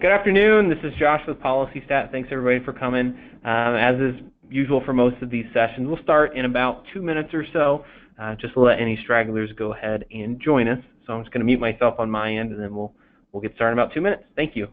Good afternoon. This is Josh with PolicyStat. Thanks everybody for coming. As is usual for most of these sessions, we'll start in about 2 minutes or so, just to let any stragglers go ahead and join us. So I'm just going to mute myself on my end, and then we'll get started in about 2 minutes. Thank you.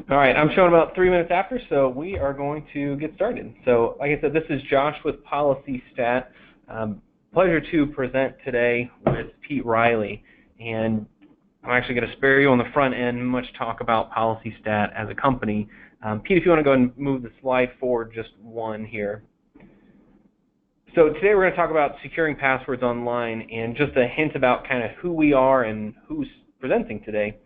All right, I'm showing about 3 minutes after, so we are going to get started. So, like I said, this is Josh with PolicyStat. Pleasure to present today with Pete Riley, and I'm actually going to spare you on the front end much talk about PolicyStat as a company. Pete, if you want to go ahead and move the slide forward just one here. So today we're going to talk about securing passwords online and just a hint about kind of who we are and who's presenting today.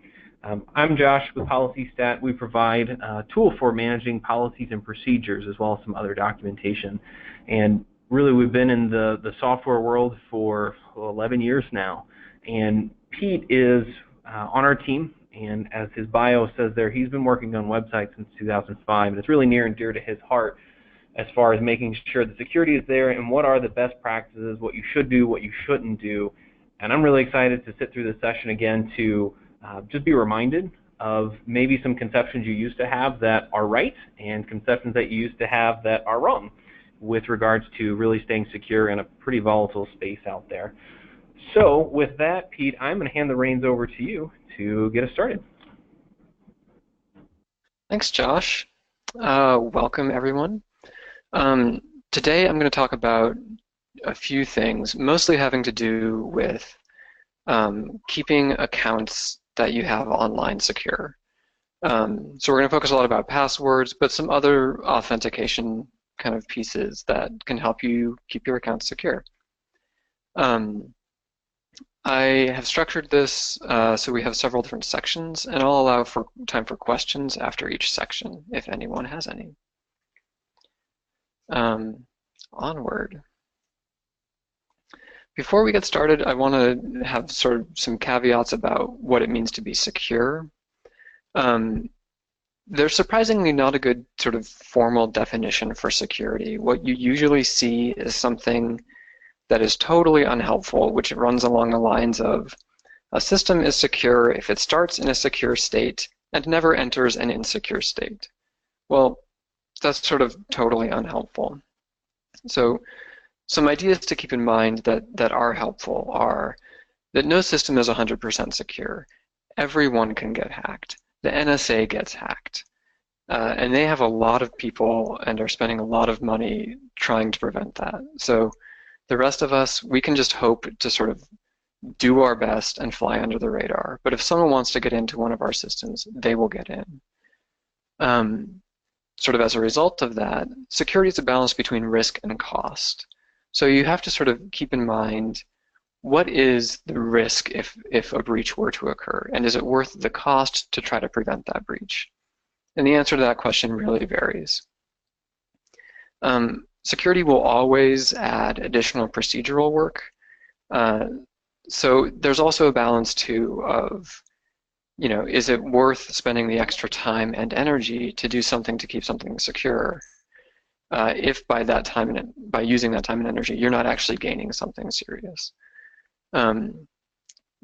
I'm Josh with PolicyStat. We provide a tool for managing policies and procedures as well as some other documentation. And really we've been in the software world for 11 years now. And Pete is on our team, and as his bio says there, he's been working on websites since 2005, and it's really near and dear to his heart as far as making sure the security is there and what are the best practices, what you should do, what you shouldn't do. And I'm really excited to sit through this session again to just be reminded of maybe some conceptions you used to have that are right and conceptions that you used to have that are wrong with regards to really staying secure in a pretty volatile space out there. So with that, Pete, I'm going to hand the reins over to you to get us started. Thanks, Josh. Welcome, everyone. Today I'm going to talk about a few things, mostly having to do with keeping accounts that you have online secure. So we're going to focus a lot about passwords, but some other authentication kind of pieces that can help you keep your accounts secure. I have structured this so we have several different sections, and I'll allow for time for questions after each section, if anyone has any. Onward. Before we get started, I want to have sort of some caveats about what it means to be secure. There's surprisingly not a good sort of formal definition for security. What you usually see is something that is totally unhelpful, which runs along the lines of, a system is secure if it starts in a secure state and never enters an insecure state. Well, that's sort of totally unhelpful. So some ideas to keep in mind that are helpful are that no system is 100% secure. Everyone can get hacked. The NSA gets hacked. And they have a lot of people and are spending a lot of money trying to prevent that. So the rest of us, we can just hope to sort of do our best and fly under the radar. But if someone wants to get into one of our systems, they will get in. Sort of as a result of that, security is a balance between risk and cost. So you have to sort of keep in mind, what is the risk if a breach were to occur? And is it worth the cost to try to prevent that breach? And the answer to that question really varies. Security will always add additional procedural work. So there's also a balance too of, you know, is it worth spending the extra time and energy to do something to keep something secure? If by that time by using that time and energy, you're not actually gaining something serious.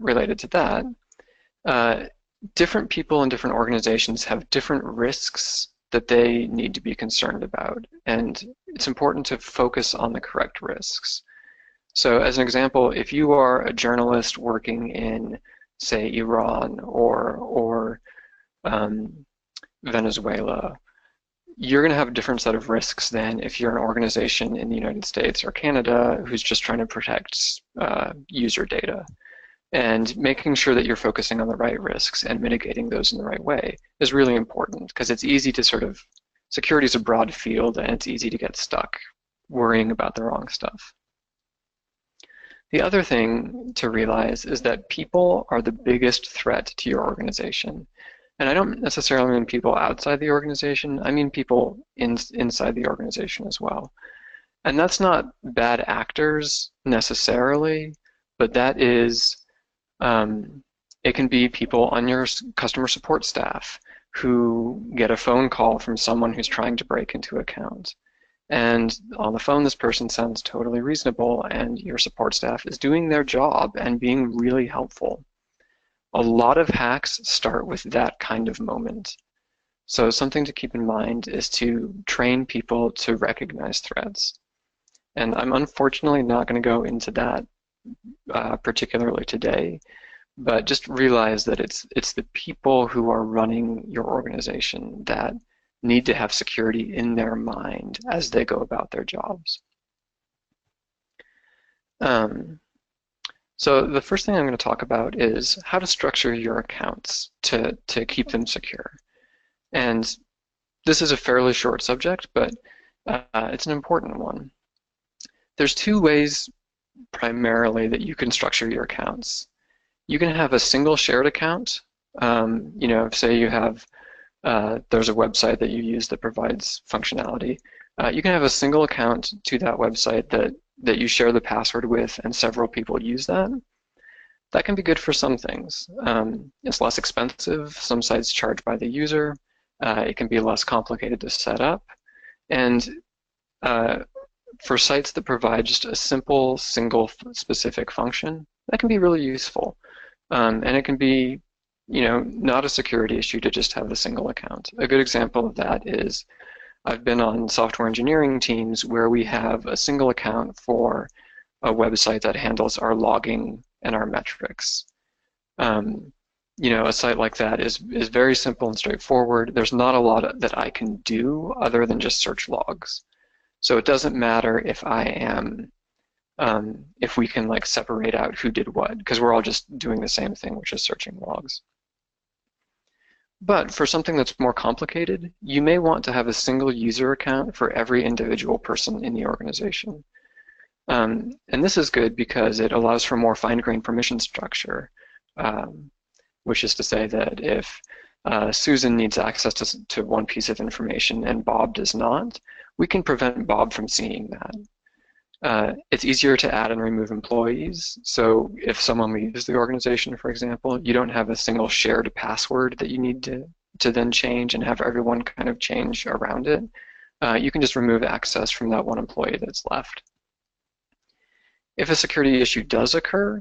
related to that, different people in different organizations have different risks that they need to be concerned about, and it's important to focus on the correct risks. So as an example, if you are a journalist working in, say, Iran or Venezuela, you're going to have a different set of risks than if you're an organization in the United States or Canada who's just trying to protect user data. And making sure that you're focusing on the right risks and mitigating those in the right way is really important, because it's easy to security is a broad field and it's easy to get stuck worrying about the wrong stuff. The other thing to realize is that people are the biggest threat to your organization. And I don't necessarily mean people outside the organization, I mean people inside the organization as well. And that's not bad actors necessarily, but that is, it can be people on your customer support staff who get a phone call from someone who's trying to break into an account. And on the phone, this person sounds totally reasonable, and your support staff is doing their job and being really helpful. A lot of hacks start with that kind of moment. So something to keep in mind is to train people to recognize threats. And I'm unfortunately not going to go into that particularly today, but just realize that it's the people who are running your organization that need to have security in their mind as they go about their jobs. So the first thing I'm going to talk about is how to structure your accounts to keep them secure. And this is a fairly short subject, but it's an important one. There's two ways primarily that you can structure your accounts. You can have a single shared account. Say you have there's a website that you use that provides functionality. You can have a single account to that website that you share the password with, and several people use that. That can be good for some things. It's less expensive. Some sites charge by the user. It can be less complicated to set up. And for sites that provide just a simple, single specific function, that can be really useful. And it can be not a security issue to just have a single account. A good example of that is I've been on software engineering teams where we have a single account for a website that handles our logging and our metrics. A site like that is very simple and straightforward. There's not a lot that I can do other than just search logs. So it doesn't matter if if we can separate out who did what, because we're all just doing the same thing, which is searching logs. But for something that's more complicated, you may want to have a single user account for every individual person in the organization. And this is good because it allows for more fine-grained permission structure, which is to say that if Susan needs access to one piece of information and Bob does not, we can prevent Bob from seeing that. It's easier to add and remove employees. So if someone leaves the organization, for example, you don't have a single shared password that you need to then change and have everyone kind of change around it. You can just remove access from that one employee that's left. If a security issue does occur,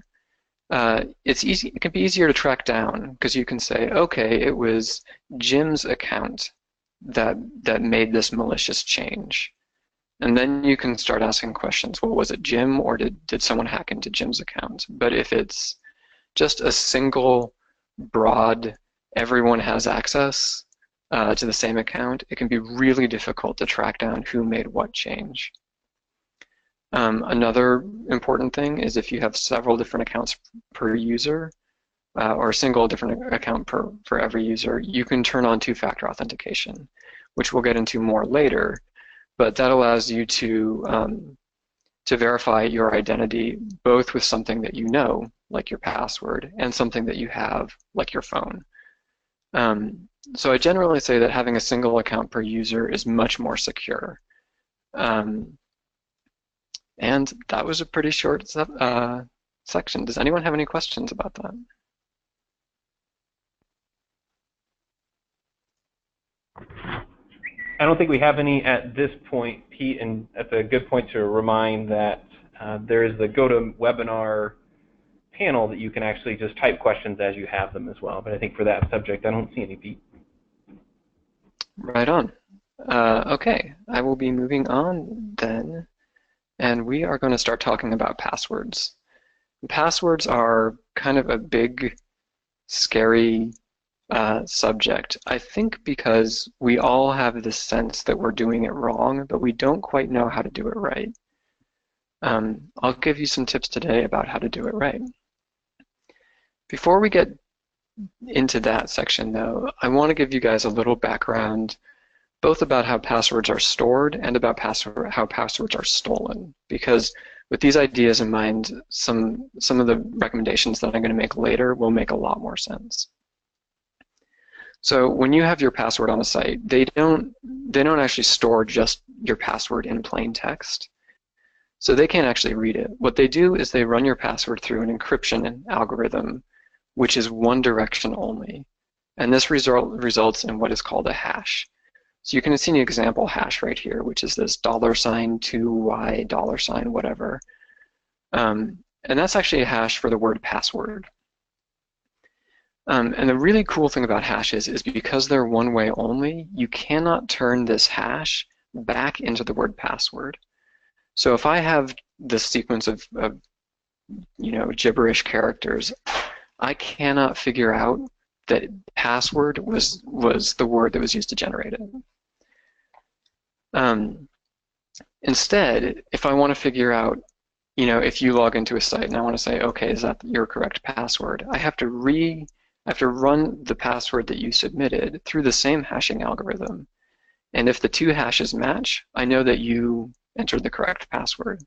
it can be easier to track down because you can say, okay, it was Jim's account that made this malicious change. And then you can start asking questions. Well, was it Jim, or did someone hack into Jim's account? But if it's just a single, broad, everyone has access to the same account, it can be really difficult to track down who made what change. Another important thing is if you have several different accounts per user, or a single different account for every user, you can turn on two-factor authentication, which we'll get into more later. But that allows you to verify your identity both with something that you know, like your password, and something that you have, like your phone. So I generally say that having a single account per user is much more secure. And that was a pretty short section. Does anyone have any questions about that? I don't think we have any at this point, Pete, and that's a good point to remind that there is the GoToWebinar panel that you can actually just type questions as you have them as well. But I think for that subject, I don't see any, Pete. Right on. Okay, I will be moving on then, and we are going to start talking about passwords. Passwords are kind of a big, scary subject. I think because we all have this sense that we're doing it wrong, but we don't quite know how to do it right. I'll give you some tips today about how to do it right. Before we get into that section, though, I want to give you guys a little background both about how passwords are stored and about how passwords are stolen, because with these ideas in mind, some of the recommendations that I'm going to make later will make a lot more sense. So when you have your password on a site, they don't actually store just your password in plain text. So they can't actually read it. What they do is they run your password through an encryption algorithm, which is one direction only. And this results in what is called a hash. So you can see an example hash right here, which is this $2y whatever. And that's actually a hash for the word password. And the really cool thing about hashes is because they're one way only, you cannot turn this hash back into the word password. So if I have this sequence of gibberish characters, I cannot figure out that password was the word that was used to generate it. Instead, if I want to figure out, if you log into a site and I want to say, okay, is that your correct password? I have to run the password that you submitted through the same hashing algorithm. And if the two hashes match, I know that you entered the correct password.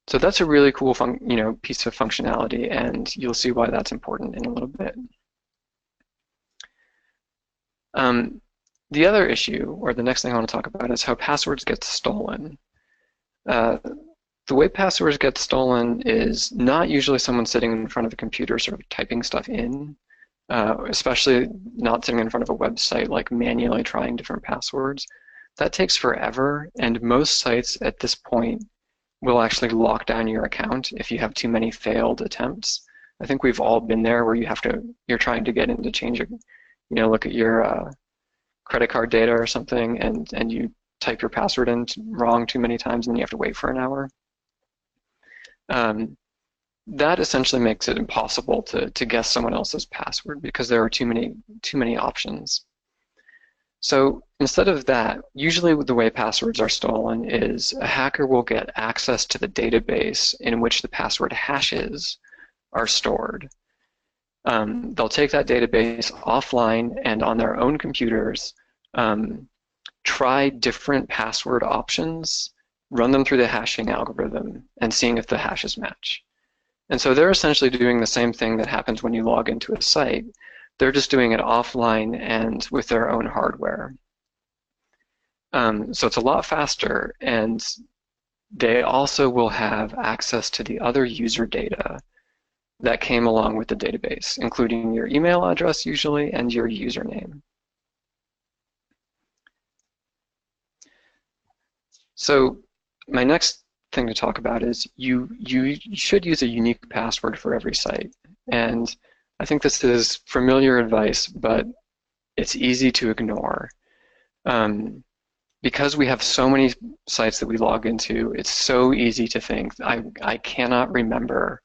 So that's a really cool piece of functionality, and you'll see why that's important in a little bit. The other issue, or the next thing I want to talk about, is how passwords get stolen. The way passwords get stolen is not usually someone sitting in front of a computer sort of typing stuff in, especially not sitting in front of a website like manually trying different passwords. That takes forever, and most sites at this point will actually lock down your account if you have too many failed attempts. I think we've all been there where you're trying to get in to change it, look at your credit card data or something, and you type your password in wrong too many times and you have to wait for an hour. That essentially makes it impossible to guess someone else's password because there are too many options. So instead of that, usually the way passwords are stolen is a hacker will get access to the database in which the password hashes are stored. They'll take that database offline and on their own computers, try different password options, run them through the hashing algorithm, and seeing if the hashes match. And so they're essentially doing the same thing that happens when you log into a site. They're just doing it offline and with their own hardware. So it's a lot faster, and they also will have access to the other user data that came along with the database, including your email address usually and your username. So my next thing to talk about is you should use a unique password for every site. And I think this is familiar advice, but it's easy to ignore. Because we have so many sites that we log into, it's so easy to think, I cannot remember,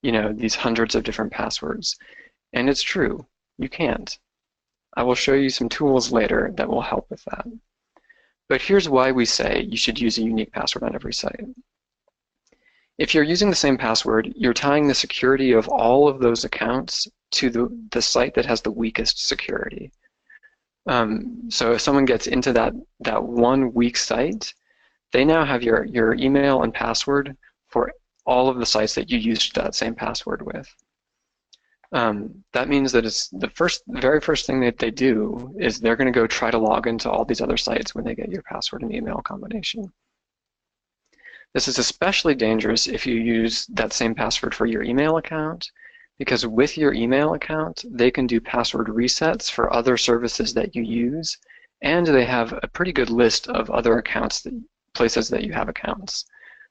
these hundreds of different passwords. And it's true, you can't. I will show you some tools later that will help with that. But here's why we say you should use a unique password on every site. If you're using the same password, you're tying the security of all of those accounts to the site that has the weakest security. So if someone gets into that one weak site, they now have your email and password for all of the sites that you used that same password with. That means that it's the very first thing that they do is they're going to go try to log into all these other sites when they get your password and email combination. This is especially dangerous if you use that same password for your email account, because with your email account, they can do password resets for other services that you use, and they have a pretty good list of other accounts, places that you have accounts.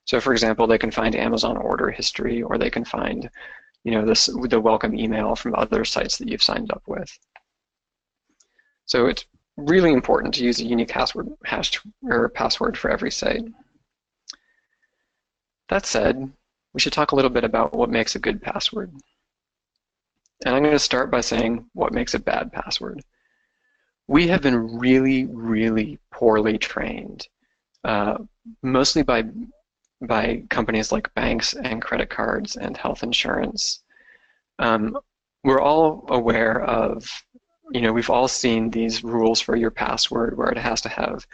So for example, they can find Amazon order history, or they can find, the welcome email from other sites that you've signed up with. So it's really important to use a unique password for every site. That said, we should talk a little bit about what makes a good password. And I'm going to start by saying what makes a bad password. We have been really, really poorly trained, mostly by companies like banks and credit cards and health insurance. We're all aware of, we've all seen these rules for your password where it has to have,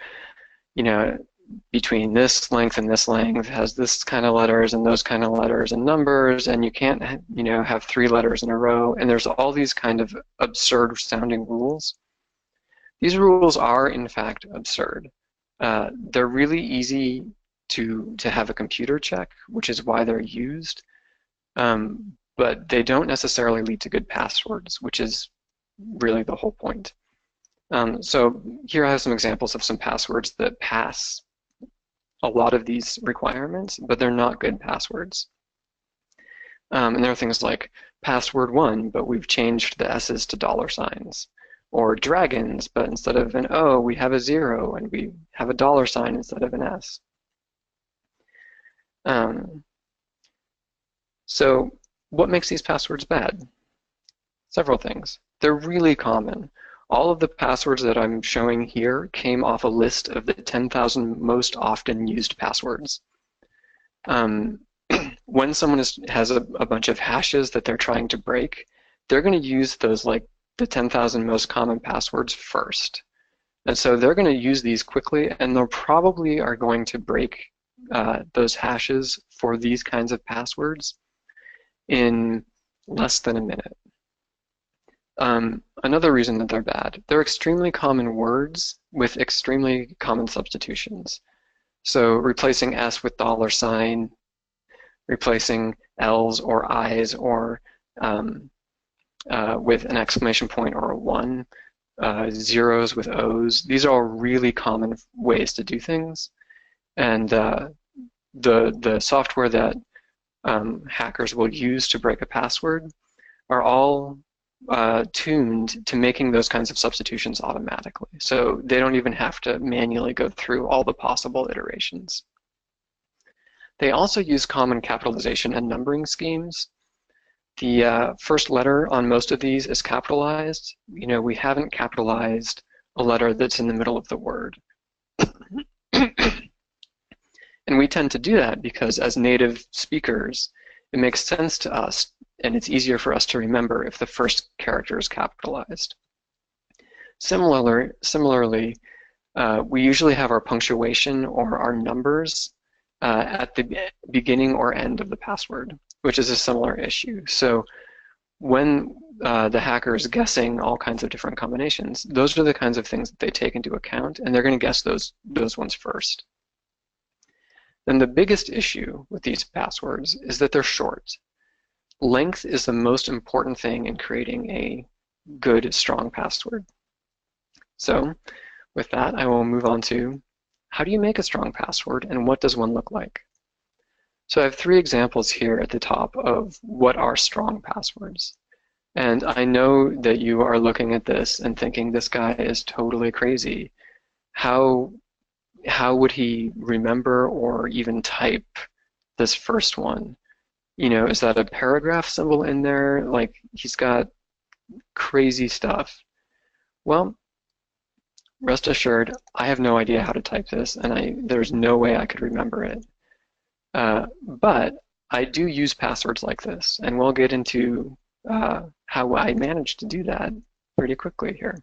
between this length and this length has this kind of letters and those kind of letters and numbers, and you can't, have 3 letters in a row, and there's all these kind of absurd sounding rules. These rules are, in fact, absurd. They're really easy to have a computer check, which is why they're used, but they don't necessarily lead to good passwords, which is really the whole point. So here I have some examples of some passwords that pass a lot of these requirements, but they're not good passwords. And there are things like password 1, but we've changed the S's to $signs. Or dragons, but instead of an O, we have a 0, and we have a $sign instead of an S. So what makes these passwords bad? Several things. They're really common. All of the passwords that I'm showing here came off a list of the 10,000 most often used passwords. When someone has a bunch of hashes that they're trying to break, they're going to use those, like the 10,000 most common passwords first. And so they're going to use these quickly, and they'll probably are going to break those hashes for these kinds of passwords in less than a minute. Another reason that they're bad, they're extremely common words with extremely common substitutions. So replacing S with $sign, replacing L's or I's or with an exclamation point or a 1, zeros with O's. These are all really common ways to do things. And the software that hackers will use to break a password are all tuned to making those kinds of substitutions automatically. So they don't even have to manually go through all the possible iterations. They also use common capitalization and numbering schemes. The first letter on most of these is capitalized. We haven't capitalized a letter that's in the middle of the word. And we tend to do that because as native speakers, it makes sense to us, and it's easier for us to remember if the first character is capitalized. Similarly, we usually have our punctuation or our numbers at the beginning or end of the password, which is a similar issue. So when the hacker is guessing all kinds of different combinations, those are the kinds of things that they take into account, and they're going to guess those ones first. Then the biggest issue with these passwords is that they're short. Length is the most important thing in creating a good, strong password. So with that, I will move on to how do you make a strong password and what does one look like? So I have 3 examples here at the top of what are strong passwords. And I know that you are looking at this and thinking this guy is totally crazy. How would he remember or even type this first one? Is that a paragraph symbol in there? Like, he's got crazy stuff. Well, rest assured, I have no idea how to type this, and there's no way I could remember it. But I do use passwords like this, and we'll get into how I managed to do that pretty quickly here.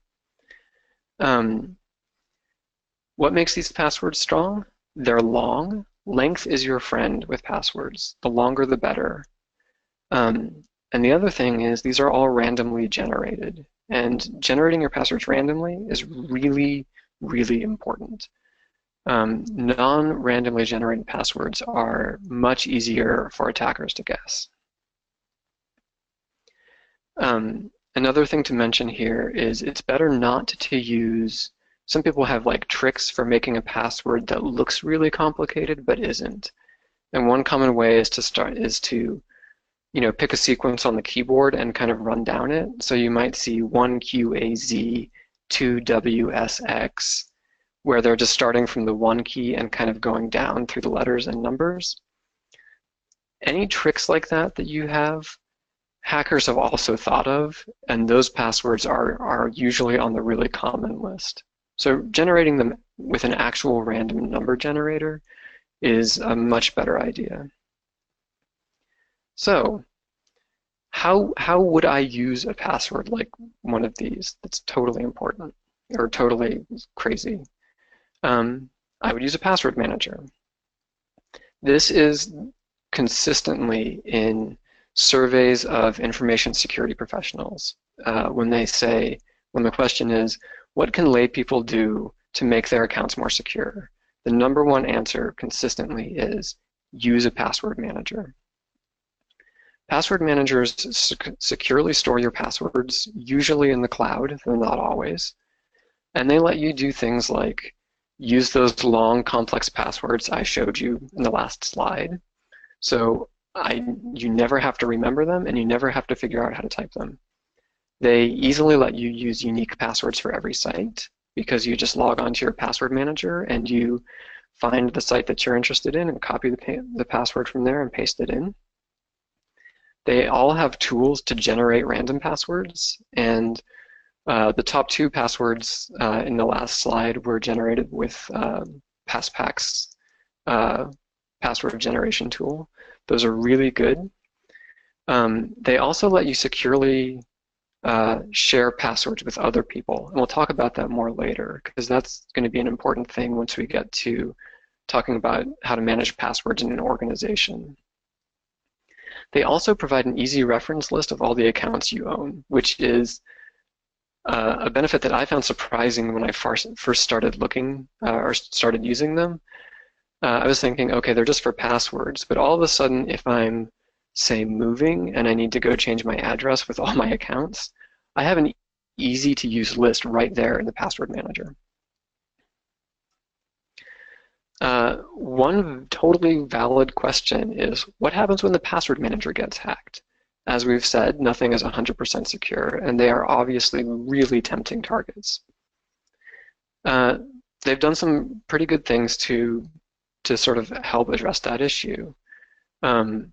What makes these passwords strong? They're long. Length is your friend with passwords. The longer, the better. And the other thing is these are all randomly generated. And generating your passwords randomly is really, really important. Non-randomly generated passwords are much easier for attackers to guess. Another thing to mention here is it's better not to use. Some people have like tricks for making a password that looks really complicated but isn't. And one common way is to pick a sequence on the keyboard and kind of run down it. So you might see 1QAZ, 2WSX, where they're just starting from the 1 key and kind of going down through the letters and numbers. Any tricks like that that you have, hackers have also thought of, and those passwords are usually on the really common list. So generating them with an actual random number generator is a much better idea. So how would I use a password like one of these that's totally important or totally crazy? I would use a password manager. This is consistently in surveys of information security professionals when the question is, what can lay people do to make their accounts more secure? The number one answer consistently is use a password manager. Password managers securely store your passwords, usually in the cloud, though not always. And they let you do things like use those long, complex passwords I showed you in the last slide. So you never have to remember them, and you never have to figure out how to type them. They easily let you use unique passwords for every site, because you just log onto your password manager and you find the site that you're interested in and copy the password from there and paste it in. They all have tools to generate random passwords, and the top 2 passwords in the last slide were generated with PassPack's password generation tool. Those are really good. They also let you securely share passwords with other people, and we'll talk about that more later, because that's going to be an important thing once we get to talking about how to manage passwords in an organization. They also provide an easy reference list of all the accounts you own, which is a benefit that I found surprising when I first started looking or started using them. I was thinking, okay, they're just for passwords, but all of a sudden, if I'm, say, moving and I need to go change my address with all my accounts, I have an easy-to-use list right there in the password manager. One totally valid question is, what happens when the password manager gets hacked? As we've said, nothing is 100% secure, and they are obviously really tempting targets. They've done some pretty good things to sort of help address that issue. One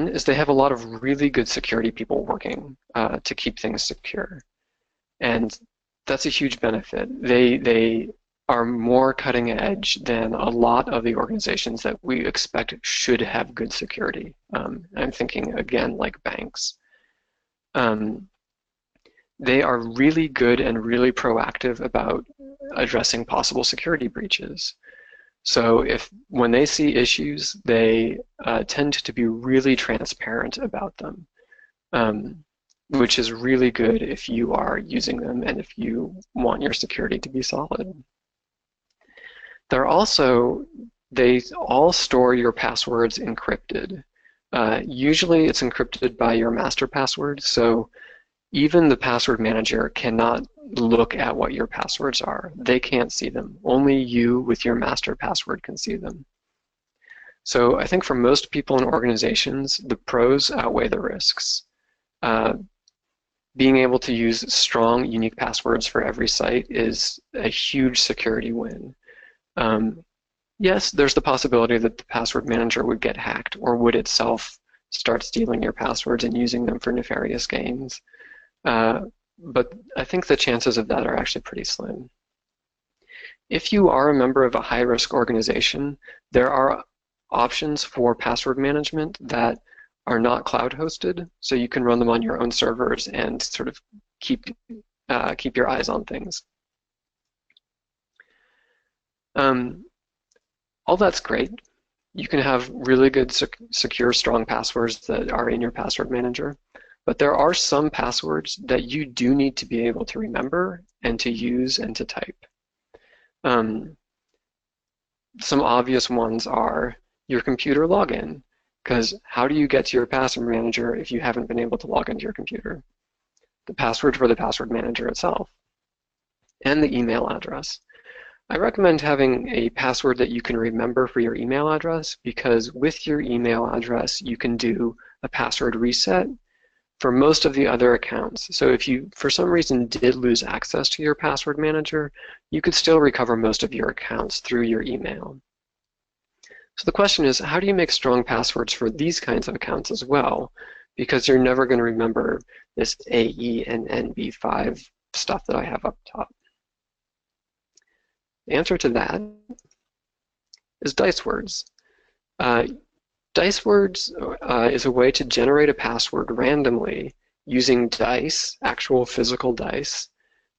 is they have a lot of really good security people working to keep things secure, and that's a huge benefit. They are more cutting edge than a lot of the organizations that we expect should have good security. I'm thinking, again, like banks. They are really good and really proactive about addressing possible security breaches. So when they see issues, they tend to be really transparent about them, which is really good if you are using them and if you want your security to be solid. They all store your passwords encrypted. Usually it's encrypted by your master password, so even the password manager cannot look at what your passwords are. They can't see them. Only you with your master password can see them. So I think for most people and organizations, the pros outweigh the risks. Being able to use strong, unique passwords for every site is a huge security win. Yes, there's the possibility that the password manager would get hacked or would itself start stealing your passwords and using them for nefarious gains. But I think the chances of that are actually pretty slim. If you are a member of a high-risk organization, there are options for password management that are not cloud-hosted, so you can run them on your own servers and sort of keep your eyes on things. All that's great. You can have really good, secure, strong passwords that are in your password manager, but there are some passwords that you do need to be able to remember and to use and to type. Some obvious ones are your computer login, because how do you get to your password manager if you haven't been able to log into your computer? The password for the password manager itself, and the email address. I recommend having a password that you can remember for your email address, because with your email address, you can do a password reset for most of the other accounts. So if you, for some reason, did lose access to your password manager, you could still recover most of your accounts through your email. So the question is, how do you make strong passwords for these kinds of accounts as well? Because you're never going to remember this AE and NB5 stuff that I have up top. The answer to that is Dicewords. Dicewords is a way to generate a password randomly using dice, actual physical dice,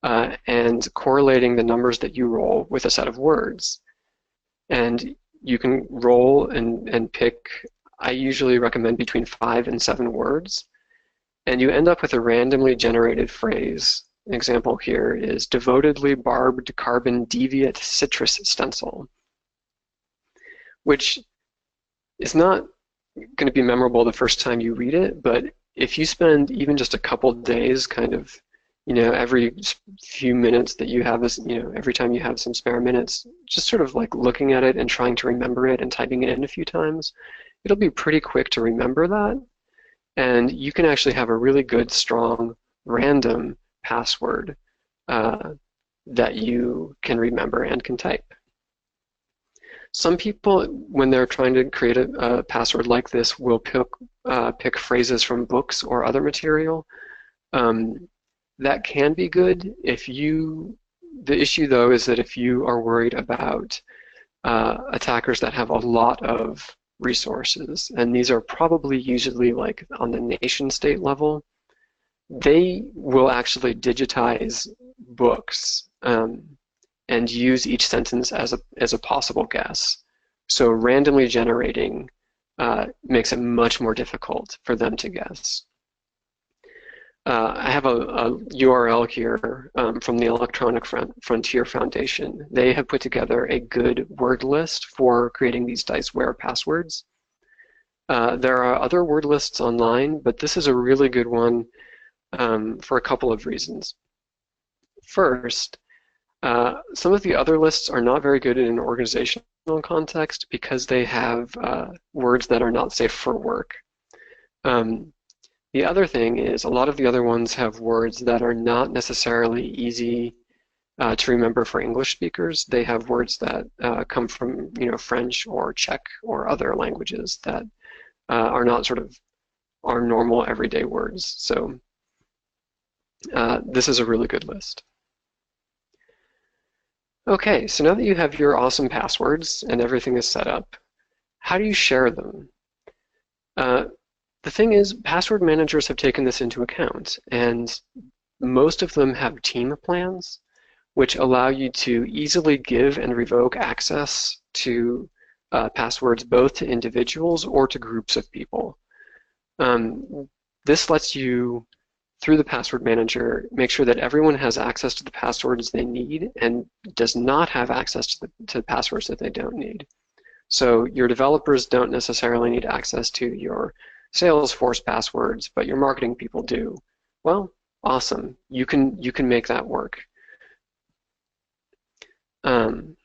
and correlating the numbers that you roll with a set of words. And you can roll and pick, I usually recommend between 5 and 7 words, and you end up with a randomly generated phrase. An example here is devotedly barbed carbon deviate citrus stencil, which is not going to be memorable the first time you read it, but if you spend even just a couple days kind of, every few minutes that you have this, every time you have some spare minutes, just sort of like looking at it and trying to remember it and typing it in a few times, it'll be pretty quick to remember that. And you can actually have a really good, strong, random password that you can remember and can type. Some people, when they're trying to create a password like this, will pick phrases from books or other material. That can be good. The issue though is that if you are worried about attackers that have a lot of resources, and these are probably usually like on the nation state level, they will actually digitize books and use each sentence as a possible guess. So randomly generating makes it much more difficult for them to guess. I have a URL here from the Electronic Frontier Foundation. They have put together a good word list for creating these Diceware passwords. There are other word lists online, but this is a really good one for a couple of reasons. First, some of the other lists are not very good in an organizational context because they have words that are not safe for work. The other thing is a lot of the other ones have words that are not necessarily easy to remember for English speakers. They have words that come from French or Czech or other languages that are not sort of our normal everyday words. So this is a really good list. Okay, so now that you have your awesome passwords and everything is set up, how do you share them? The thing is, password managers have taken this into account, and most of them have team plans, which allow you to easily give and revoke access to passwords both to individuals or to groups of people. This lets you, through the password manager, make sure that everyone has access to the passwords they need and does not have access to the passwords that they don't need. So your developers don't necessarily need access to your Salesforce passwords, but your marketing people do. Well, awesome. You can make that work. And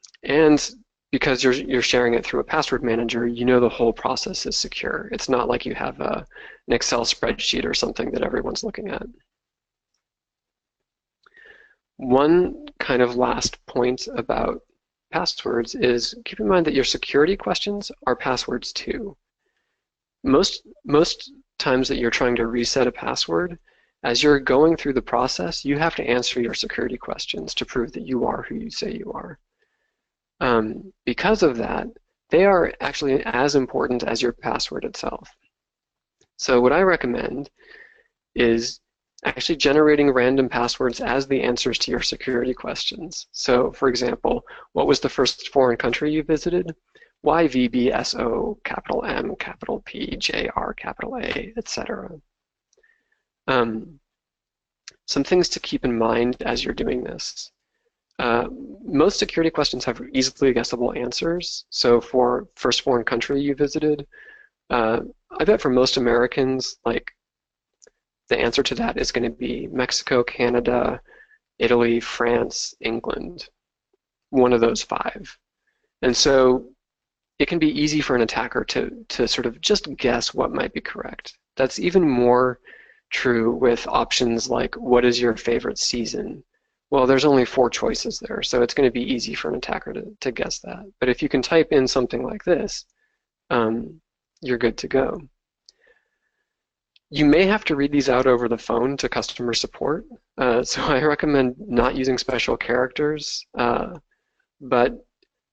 because you're sharing it through a password manager, the whole process is secure. It's not like you have an Excel spreadsheet or something that everyone's looking at. One kind of last point about passwords is keep in mind that your security questions are passwords too. Most times that you're trying to reset a password, as you're going through the process, you have to answer your security questions to prove that you are who you say you are. Because of that, they are actually as important as your password itself. So what I recommend is actually generating random passwords as the answers to your security questions. So for example, what was the first foreign country you visited? YVBSO, capital M, capital P, JR, capital A, etc. Some things to keep in mind as you're doing this. Most security questions have easily guessable answers. So for first foreign country you visited, I bet for most Americans, like the answer to that is going to be Mexico, Canada, Italy, France, England. one of those five. And so it can be easy for an attacker to sort of just guess what might be correct. That's even more true with options like, what is your favorite season? Well, there's only 4 choices there, so it's going to be easy for an attacker to guess that. But if you can type in something like this, you're good to go. You may have to read these out over the phone to customer support, so I recommend not using special characters, but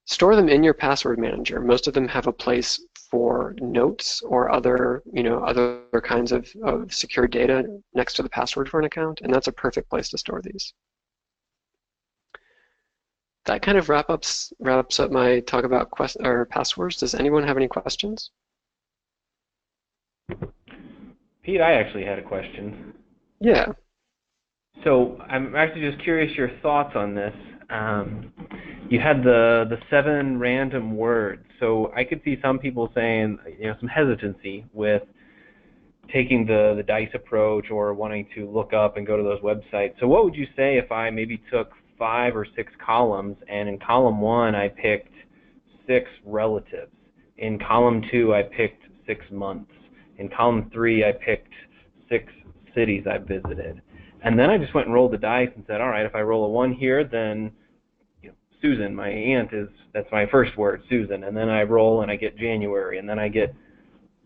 store them in your password manager. Most of them have a place for notes or other kinds of secure data next to the password for an account, and that's a perfect place to store these. That kind of wraps up my talk about passwords. Does anyone have any questions? Pete, I actually had a question. Yeah. So I'm actually just curious your thoughts on this. You had the 7 random words. So I could see some people saying, some hesitancy with taking the dice approach or wanting to look up and go to those websites. So what would you say if I maybe took 5 or 6 columns, and in column 1 I picked 6 relatives. In column 2 I picked 6 months. In column 3 I picked 6 cities I visited. And then I just went and rolled the dice and said, all right, if I roll a 1 here, then Susan, my aunt, that's my first word, Susan. And then I roll and I get January, and then I get,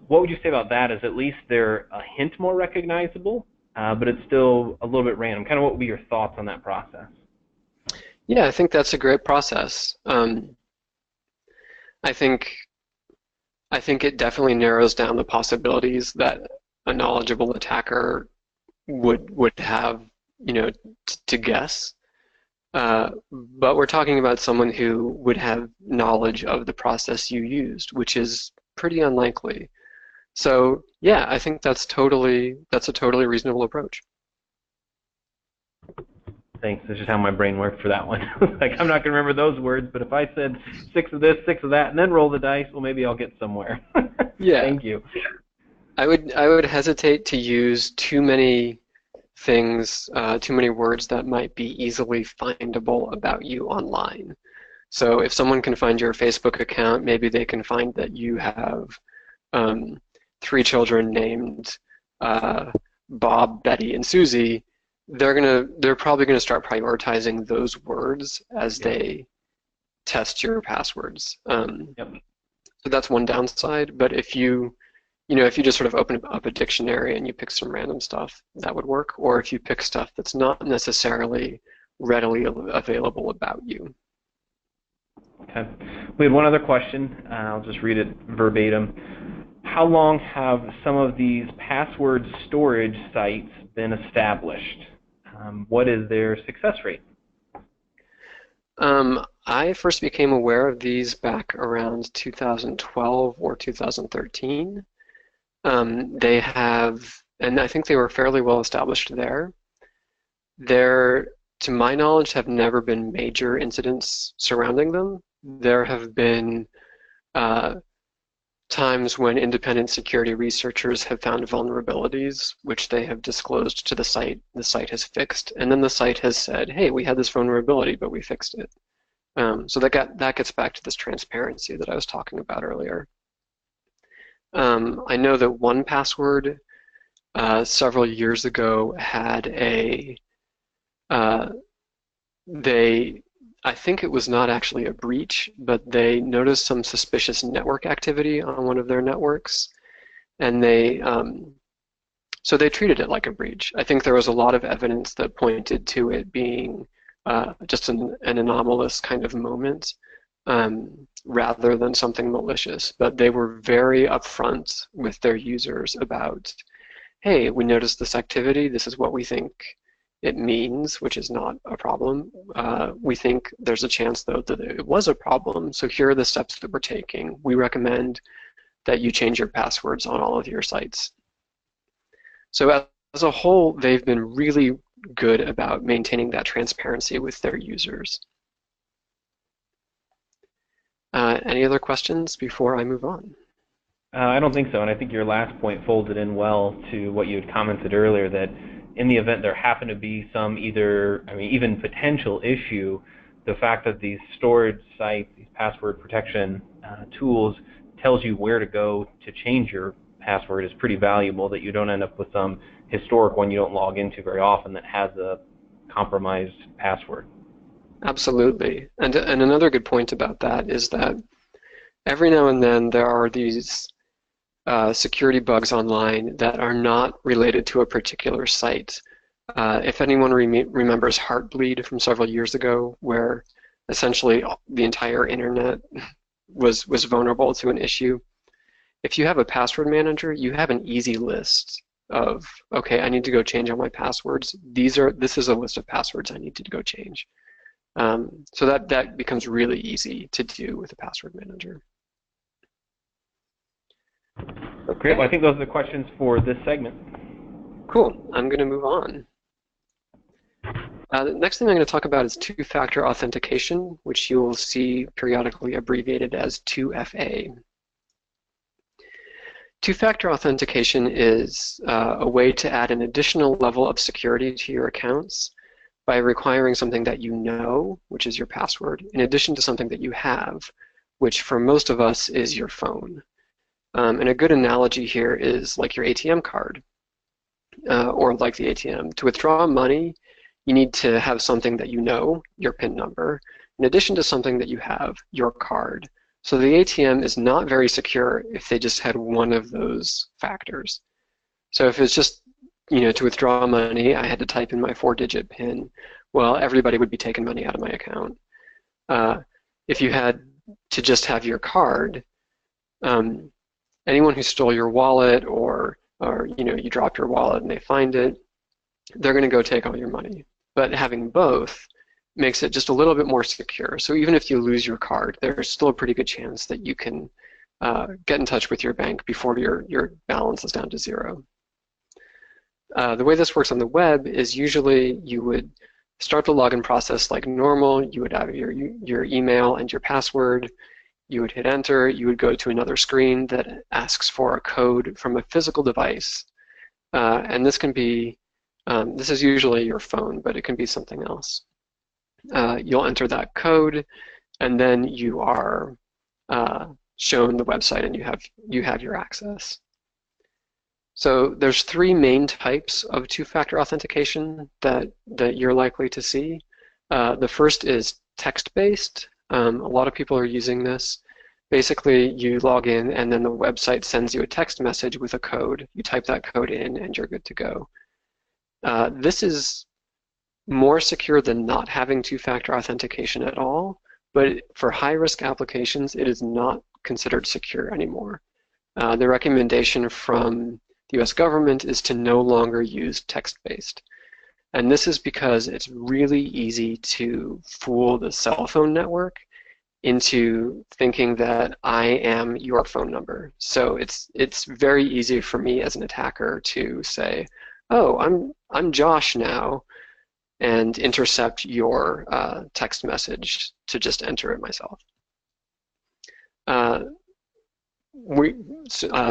what would you say about that? Is at least they're a hint more recognizable, but it's still a little bit random. Kind of what would be your thoughts on that process? Yeah, I think that's a great process. I think it definitely narrows down the possibilities that a knowledgeable attacker would have, to guess. But we're talking about someone who would have knowledge of the process you used, which is pretty unlikely. So yeah, I think that's a totally reasonable approach. Thanks. That's just how my brain worked for that one. Like, I'm not going to remember those words, but if I said 6 of this, 6 of that, and then roll the dice, well, maybe I'll get somewhere. Yeah. Thank you. I would hesitate to use too many things, too many words that might be easily findable about you online. So if someone can find your Facebook account, maybe they can find that you have 3 children named Bob, Betty, and Susie. They're probably gonna start prioritizing those words as they test your passwords. Yep. So that's one downside. But if you just sort of open up a dictionary and you pick some random stuff, that would work. Or if you pick stuff that's not necessarily readily available about you. Okay. We had one other question. I'll just read it verbatim. How long have some of these password storage sites been established? What is their success rate? I first became aware of these back around 2012 or 2013. They have, and I think they were fairly well established there. There, to my knowledge, have never been major incidents surrounding them. There have been times when independent security researchers have found vulnerabilities, which they have disclosed to the site has fixed, and then the site has said, hey, we had this vulnerability, but we fixed it. So that gets back to this transparency that I was talking about earlier. I know that 1Password several years ago had I think it was not actually a breach, but they noticed some suspicious network activity on one of their networks, and so they treated it like a breach. I think there was a lot of evidence that pointed to it being just an anomalous kind of moment, rather than something malicious. But they were very upfront with their users about, hey, we noticed this activity, this is what we think it means, which is not a problem. We think there's a chance, though, that it was a problem, so here are the steps that we're taking. We recommend that you change your passwords on all of your sites. So as a whole, they've been really good about maintaining that transparency with their users. Any other questions before I move on? I don't think so, and I think your last point folded in well to what you had commented earlier, that in the event there happened to be some even potential issue, the fact that these storage sites, these password protection tools, tells you where to go to change your password is pretty valuable, that you don't end up with some historic one you don't log into very often that has a compromised password. Absolutely. And another good point about that is that every now and then there are these security bugs online that are not related to a particular site. If anyone remembers Heartbleed from several years ago, where essentially the entire internet was vulnerable to an issue, if you have a password manager, you have an easy list of, okay, I need to go change all my passwords. This is a list of passwords I need to go change. So that becomes really easy to do with a password manager. Okay. Great. Well, I think those are the questions for this segment. Cool. I'm going to move on. The next thing I'm going to talk about is two-factor authentication, which you will see periodically abbreviated as 2FA. Two-factor authentication is a way to add an additional level of security to your accounts by requiring something that you know, which is your password, in addition to something that you have, which for most of us is your phone. And a good analogy here is like your ATM card, or like the ATM. To withdraw money, you need to have something that you know, your PIN number, in addition to something that you have, your card. So the ATM is not very secure if they just had one of those factors. So if it's just, to withdraw money, I had to type in my 4-digit PIN, well, everybody would be taking money out of my account. If you had to just have your card, anyone who stole your wallet or you drop your wallet and they find it, they're going to go take all your money. But having both makes it just a little bit more secure. So even if you lose your card, there's still a pretty good chance that you can get in touch with your bank before your balance is down to zero. The way this works on the web is usually you would start the login process like normal. You would have your email and your password. You would hit enter. You would go to another screen that asks for a code from a physical device. And this can be, this is usually your phone, but it can be something else. You'll enter that code, and then you are shown the website, and you have your access. So there's 3 main types of two-factor authentication that you're likely to see. The first is text-based. A lot of people are using this. Basically, you log in, and then the website sends you a text message with a code. You type that code in, and you're good to go. This is more secure than not having two-factor authentication at all, but for high-risk applications, it is not considered secure anymore. The recommendation from the US government is to no longer use text-based. And this is because it's really easy to fool the cell phone network into thinking that I am your phone number. So it's very easy for me as an attacker to say, oh, I'm Josh now, and intercept your text message to just enter it myself.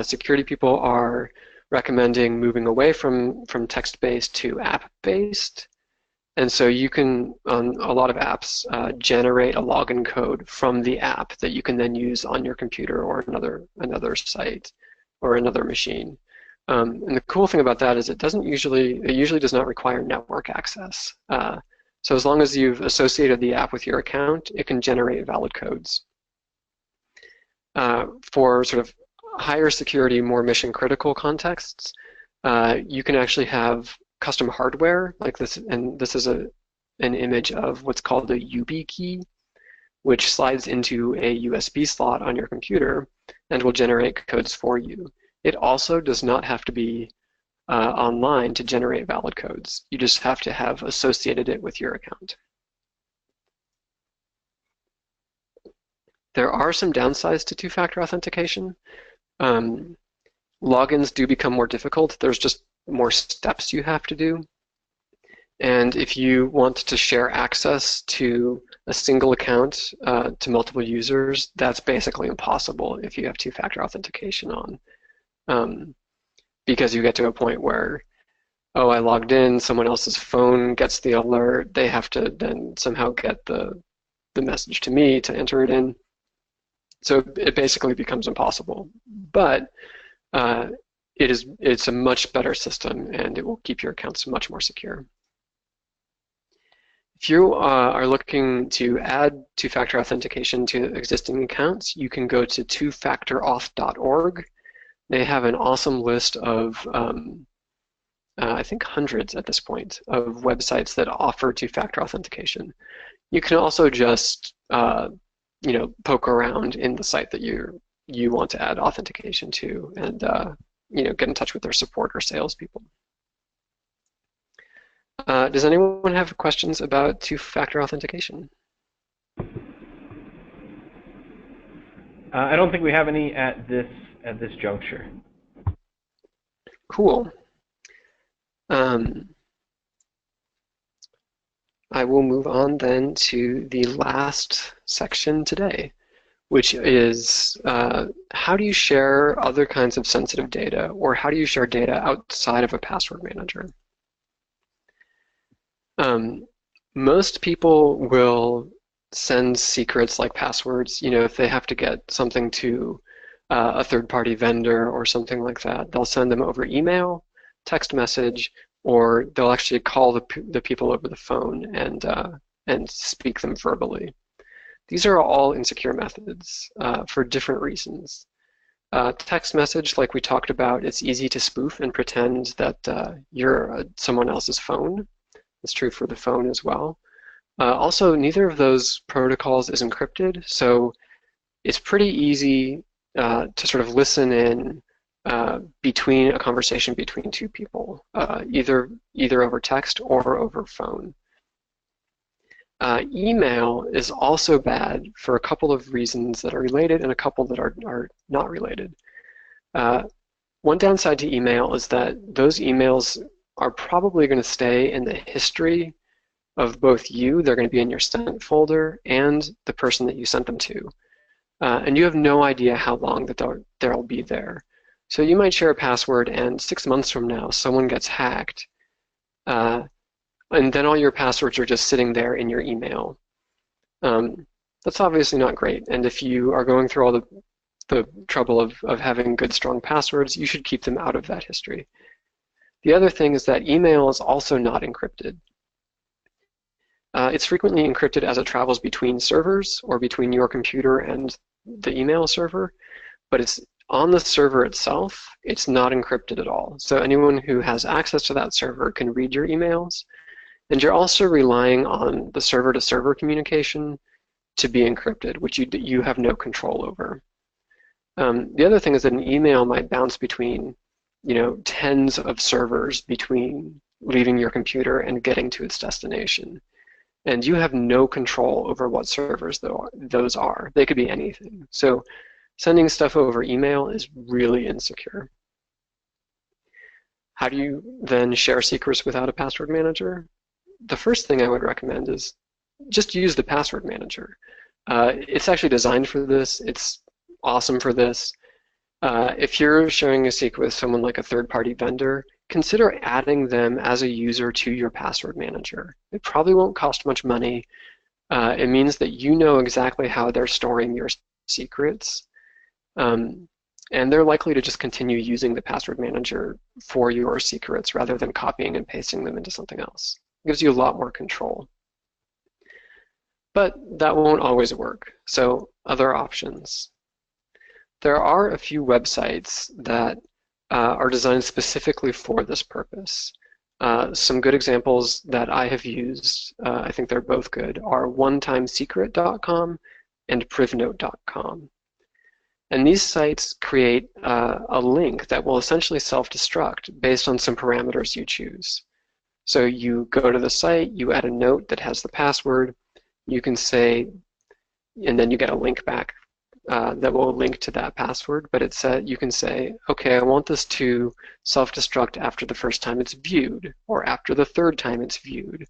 Security people are recommending moving away from text-based to app-based. And so you can, on a lot of apps, generate a login code from the app that you can then use on your computer or another site or another machine. And the cool thing about that is it usually does not require network access. So as long as you've associated the app with your account, it can generate valid codes. For sort of higher security, more mission critical contexts, you can actually have custom hardware like this, and this is an image of what's called a YubiKey, which slides into a USB slot on your computer and will generate codes for you. It also does not have to be online to generate valid codes. You just have to have associated it with your account. There are some downsides to two-factor authentication. Logins do become more difficult. There's just more steps you have to do. And if you want to share access to a single account to multiple users, that's basically impossible if you have two-factor authentication on. Because you get to a point where, oh, I logged in, someone else's phone gets the alert, they have to then somehow get the the message to me to enter it in. So it basically becomes impossible. But it's a much better system, and it will keep your accounts much more secure. If you are looking to add two-factor authentication to existing accounts, you can go to twofactorauth.org. They have an awesome list of, I think hundreds at this point, of websites that offer two-factor authentication. You can also just poke around in the site that you want to add authentication to, and get in touch with their support or salespeople. Does anyone have questions about two-factor authentication? I don't think we have any at this juncture. Cool. I will move on then to the last section today, which is how do you share other kinds of sensitive data, or how do you share data outside of a password manager? Most people will send secrets like passwords, if they have to get something to a third-party vendor or something like that. They'll send them over email, text message, or they'll actually call the people over the phone and speak them verbally. These are all insecure methods for different reasons. Text message, like we talked about, it's easy to spoof and pretend that you're someone else's phone. It's true for the phone as well. Also, neither of those protocols is encrypted, so it's pretty easy to sort of listen in between a conversation between two people, either over text or over phone. Email is also bad for a couple of reasons that are related and a couple that are not related. One downside to email is that those emails are probably going to stay in the history of both you, they're going to be in your sent folder, and the person that you sent them to. And you have no idea how long that they'll be there. So you might share a password, and 6 months from now, someone gets hacked, and then all your passwords are just sitting there in your email. That's obviously not great, and if you are going through all the trouble of having good, strong passwords, you should keep them out of that history. The other thing is that email is also not encrypted. It's frequently encrypted as it travels between servers or between your computer and the email server, but it's on the server itself, it's not encrypted at all. So anyone who has access to that server can read your emails, and you're also relying on the server-to-server communication to be encrypted, which you have no control over. The other thing is that an email might bounce between tens of servers between leaving your computer and getting to its destination. And you have no control over what servers those are. They could be anything. So sending stuff over email is really insecure. How do you then share secrets without a password manager? The first thing I would recommend is just use the password manager. It's actually designed for this. It's awesome for this. If you're sharing a secret with someone like a third-party vendor, consider adding them as a user to your password manager. It probably won't cost much money. It means that you know exactly how they're storing your secrets, and they're likely to just continue using the password manager for your secrets rather than copying and pasting them into something else. It gives you a lot more control. But that won't always work, so other options. There are a few websites that are designed specifically for this purpose. Some good examples that I have used, I think they're both good, are onetimesecret.com and privnote.com. And these sites create a link that will essentially self-destruct based on some parameters you choose. So you go to the site, you add a note that has the password, you can say, and then you get a link back that will link to that password, but you can say, okay, I want this to self-destruct after the first time it's viewed, or after the third time it's viewed,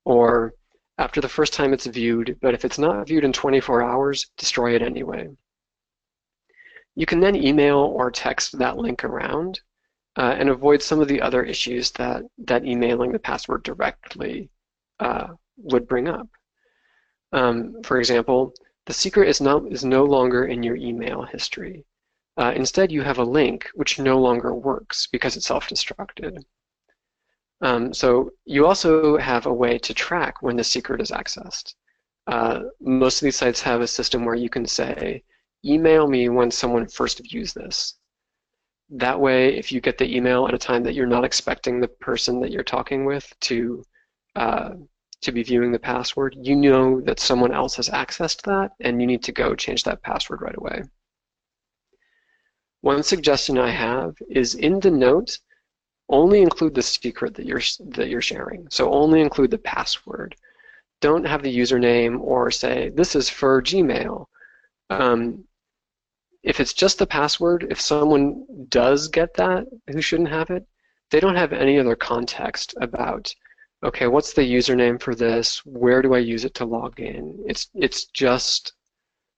or after the first time it's viewed, but if it's not viewed in 24 hours, destroy it anyway. You can then email or text that link around and avoid some of the other issues that emailing the password directly would bring up. For example, the secret is no longer in your email history. Instead, you have a link which no longer works because it's self-destructed. So you also have a way to track when the secret is accessed. Most of these sites have a system where you can say, email me when someone first views this. That way, if you get the email at a time that you're not expecting the person that you're talking with to be viewing the password, you know that someone else has accessed that, and you need to go change that password right away. One suggestion I have is in the note, only include the secret that you're sharing. So only include the password. Don't have the username or say, this is for Gmail. If it's just the password, if someone does get that who shouldn't have it, they don't have any other context about, okay, what's the username for this? Where do I use it to log in? It's just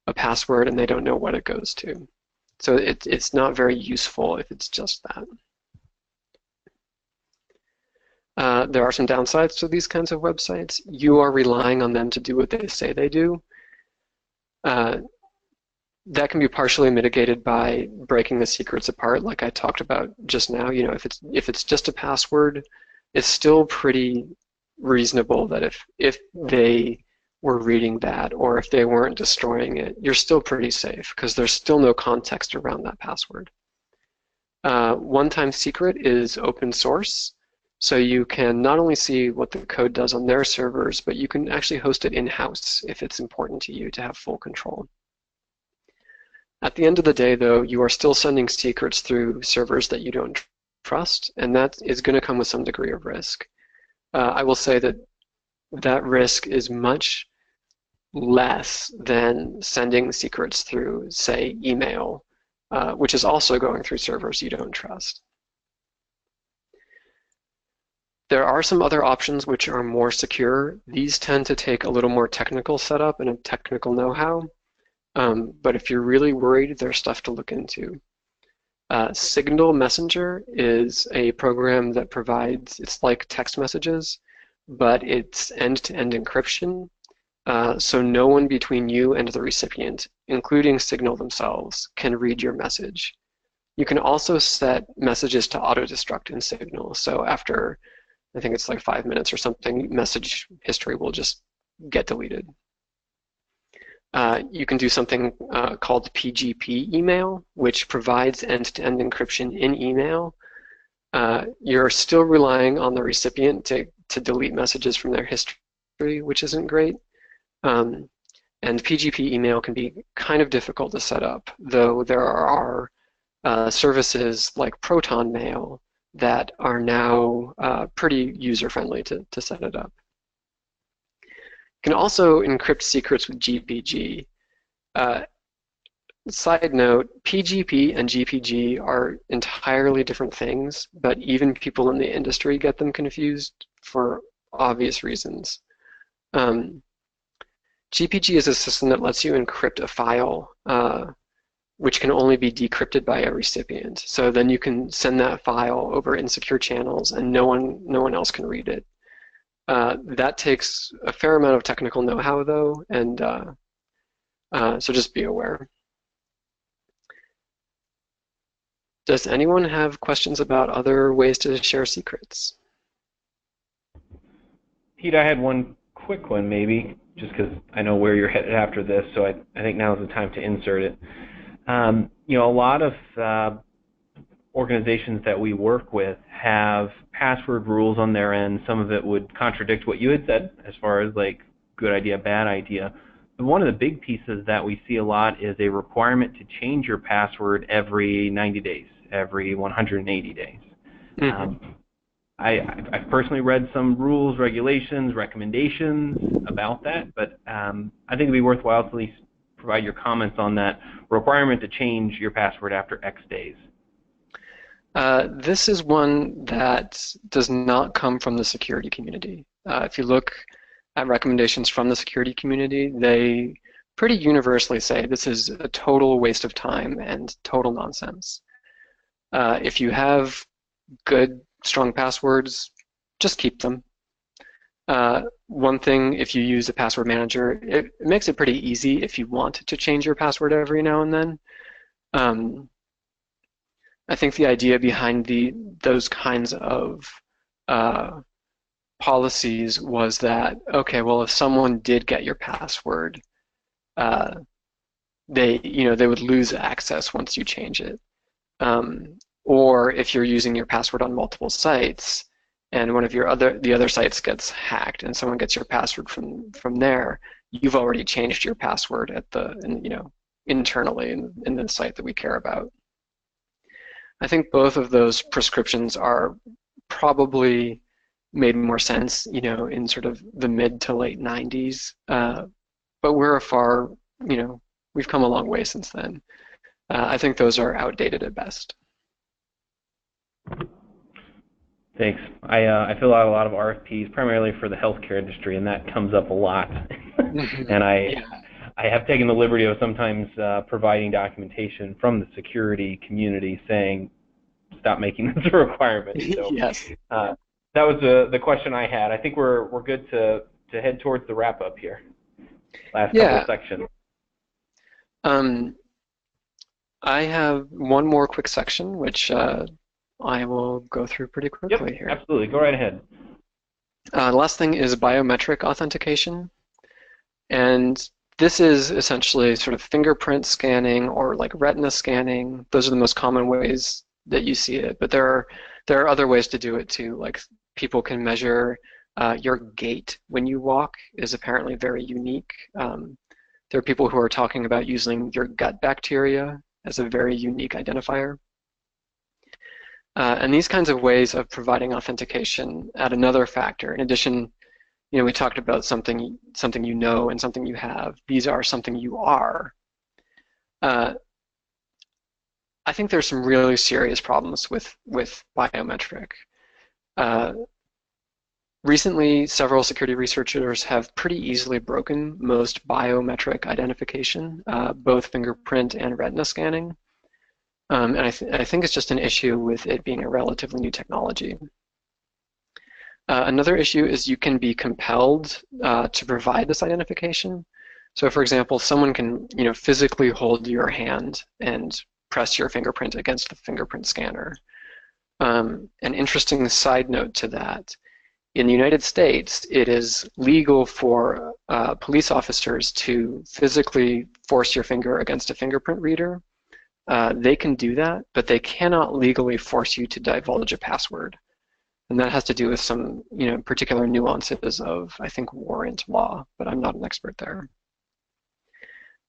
a password and they don't know what it goes to. So it's not very useful if it's just that. There are some downsides to these kinds of websites. You are relying on them to do what they say they do. That can be partially mitigated by breaking the secrets apart, like I talked about just now. You know, if it's just a password, it's still pretty reasonable that if they were reading that or if they weren't destroying it, you're still pretty safe because there's still no context around that password. One-time secret is open source. So you can not only see what the code does on their servers, but you can actually host it in-house if it's important to you to have full control. At the end of the day, though, you are still sending secrets through servers that you don't trust, and that is going to come with some degree of risk. I will say that that risk is much less than sending secrets through, say, email, which is also going through servers you don't trust. There are some other options which are more secure. These tend to take a little more technical setup and a technical know-how. But if you're really worried, there's stuff to look into. Signal Messenger is a program that provides, it's like text messages, but it's end-to-end encryption. So no one between you and the recipient, including Signal themselves, can read your message. You can also set messages to auto-destruct in Signal. So after, I think it's like 5 minutes or something, message history will just get deleted. You can do something called PGP email, which provides end-to-end encryption in email. You're still relying on the recipient to delete messages from their history, which isn't great. And PGP email can be kind of difficult to set up, though there are services like Proton Mail that are now pretty user-friendly to set it up. You can also encrypt secrets with GPG. Side note, PGP and GPG are entirely different things, but even people in the industry get them confused for obvious reasons. GPG is a system that lets you encrypt a file which can only be decrypted by a recipient. So then you can send that file over insecure channels and no one else can read it. That takes a fair amount of technical know-how, though, and so just be aware. Does anyone have questions about other ways to share secrets? Pete, I had one quick one, maybe, just because I know where you're headed after this, so I think now is the time to insert it. You know, a lot of organizations that we work with have password rules on their end. Some of it would contradict what you had said as far as like good idea, bad idea. But one of the big pieces that we see a lot is a requirement to change your password every 90 days, every 180 days. Mm-hmm. I've personally read some rules, regulations, recommendations about that, but I think it'd be worthwhile to at least provide your comments on that requirement to change your password after X days. This is one that does not come from the security community. If you look at recommendations from the security community, they pretty universally say this is a total waste of time and total nonsense. If you have good, strong passwords, just keep them. One thing, if you use a password manager, it makes it pretty easy if you want to change your password every now and then. I think the idea behind those kinds of uh, policies was that, okay, well, if someone did get your password, uh, they would lose access once you change it. Or if you're using your password on multiple sites and one of the other sites gets hacked and someone gets your password from there, you've already changed your password internally in the site that we care about. I think both of those prescriptions are probably made more sense, in sort of the mid to late 90s. But we've come a long way since then. I think those are outdated at best. Thanks. I fill out a lot of RFPs, primarily for the healthcare industry, and that comes up a lot. And Yeah. I have taken the liberty of sometimes providing documentation from the security community saying, stop making this a requirement. So Yes. that was the question I had. I think we're good to head towards the wrap up here. Last couple Yeah. of sections. I have one more quick section, which I will go through pretty quickly Yep, here. absolutely. Go right ahead. The last thing is biometric authentication. And this is essentially sort of fingerprint scanning or like retina scanning. Those are the most common ways that you see it. But there are other ways to do it too. Like people can measure your gait when you walk is apparently very unique. There are people who are talking about using your gut bacteria as a very unique identifier. And these kinds of ways of providing authentication add another factor. In addition, we talked about something you know and something you have. These are something you are. I think there's some really serious problems with biometric. Recently, several security researchers have pretty easily broken most biometric identification, both fingerprint and retina scanning. And I think it's just an issue with it being a relatively new technology. Another issue is you can be compelled to provide this identification. So for example, someone can physically hold your hand and press your fingerprint against the fingerprint scanner. An interesting side note to that, in the United States, it is legal for police officers to physically force your finger against a fingerprint reader. They can do that, but they cannot legally force you to divulge a password. And that has to do with some particular nuances of, I think, warrant law, but I'm not an expert there.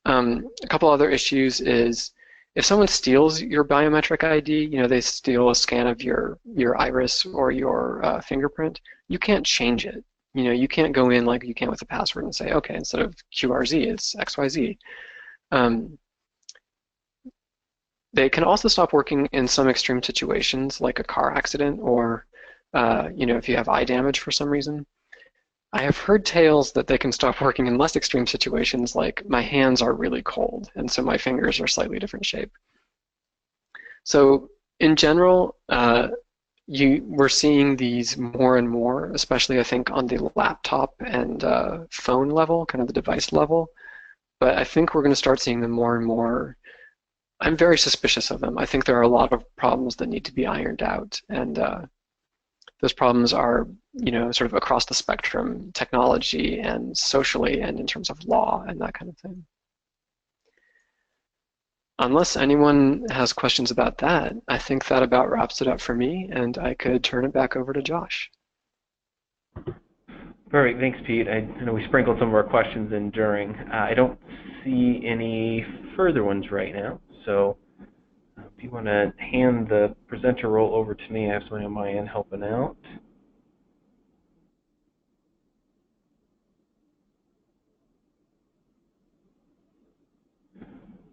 A couple other issues is if someone steals your biometric ID, they steal a scan of your iris or your fingerprint, you can't change it. You can't go in like you can with a password and say, okay, instead of QRZ, it's XYZ. They can also stop working in some extreme situations, like a car accident or if you have eye damage for some reason. I have heard tales that they can stop working in less extreme situations, like my hands are really cold, and so my fingers are slightly different shape. So in general, we're seeing these more and more, especially I think on the laptop and phone level, kind of the device level. But I think we're going to start seeing them more and more. I'm very suspicious of them. I think there are a lot of problems that need to be ironed out, and those problems are, sort of across the spectrum, technology and socially and in terms of law and that kind of thing. Unless anyone has questions about that, I think that about wraps it up for me, and I could turn it back over to Josh. Perfect. Thanks, Pete. I know we sprinkled some of our questions in during. I don't see any further ones right now, so if you want to hand the presenter role over to me, I have somebody on my end helping out.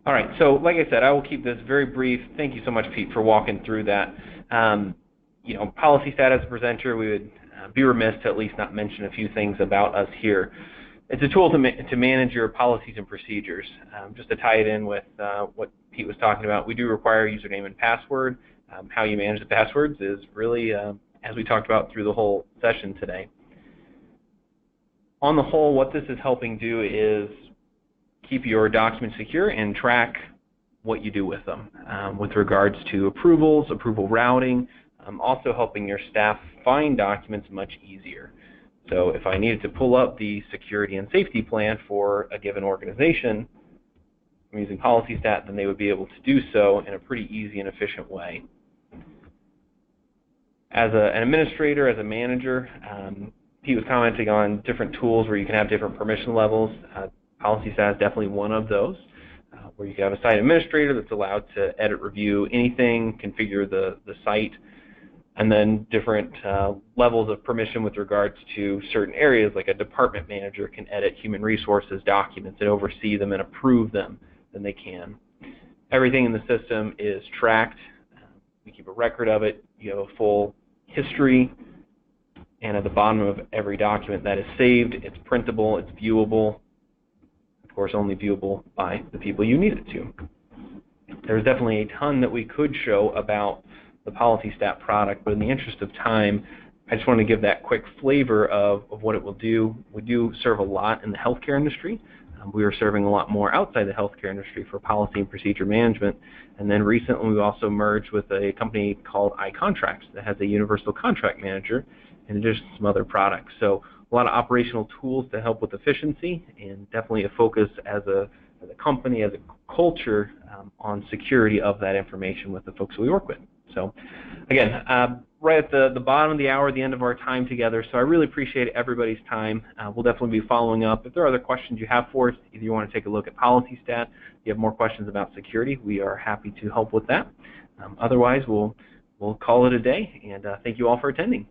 All right, so like I said, I will keep this very brief. Thank you so much, Pete, for walking through that. Policy status presenter, we would be remiss to at least not mention a few things about us here. It's a tool to manage your policies and procedures. Just to tie it in with what Pete was talking about, we do require username and password. How you manage the passwords is really, as we talked about through the whole session today. on the whole, what this is helping do is keep your documents secure and track what you do with them with regards to approvals, approval routing, also helping your staff find documents much easier. So if I needed to pull up the security and safety plan for a given organization, I'm using PolicyStat, then they would be able to do so in a pretty easy and efficient way. As an administrator, as a manager, Pete was commenting on different tools where you can have different permission levels. PolicyStat is definitely one of those, where you can have a site administrator that's allowed to edit, review anything, configure the site, and then different levels of permission with regards to certain areas, like a department manager can edit human resources documents and oversee them and approve them, then they can. Everything in the system is tracked. We keep a record of it. You have a full history, and at the bottom of every document that is saved, it's printable, it's viewable, of course only viewable by the people you need it to. There's definitely a ton that we could show about the PolicyStat product, but in the interest of time, I just want to give that quick flavor of what it will do. We do serve a lot in the healthcare industry. We are serving a lot more outside the healthcare industry for policy and procedure management. And then recently we also merged with a company called iContracts that has a universal contract manager in addition to some other products. So a lot of operational tools to help with efficiency, and definitely a focus as a company, as a culture on security of that information with the folks we work with. So again, right at the bottom of the hour, the end of our time together, so I really appreciate everybody's time. We'll definitely be following up. If there are other questions you have for us, if you want to take a look at PolicyStat, you have more questions about security, we are happy to help with that. Otherwise, we'll call it a day, and thank you all for attending.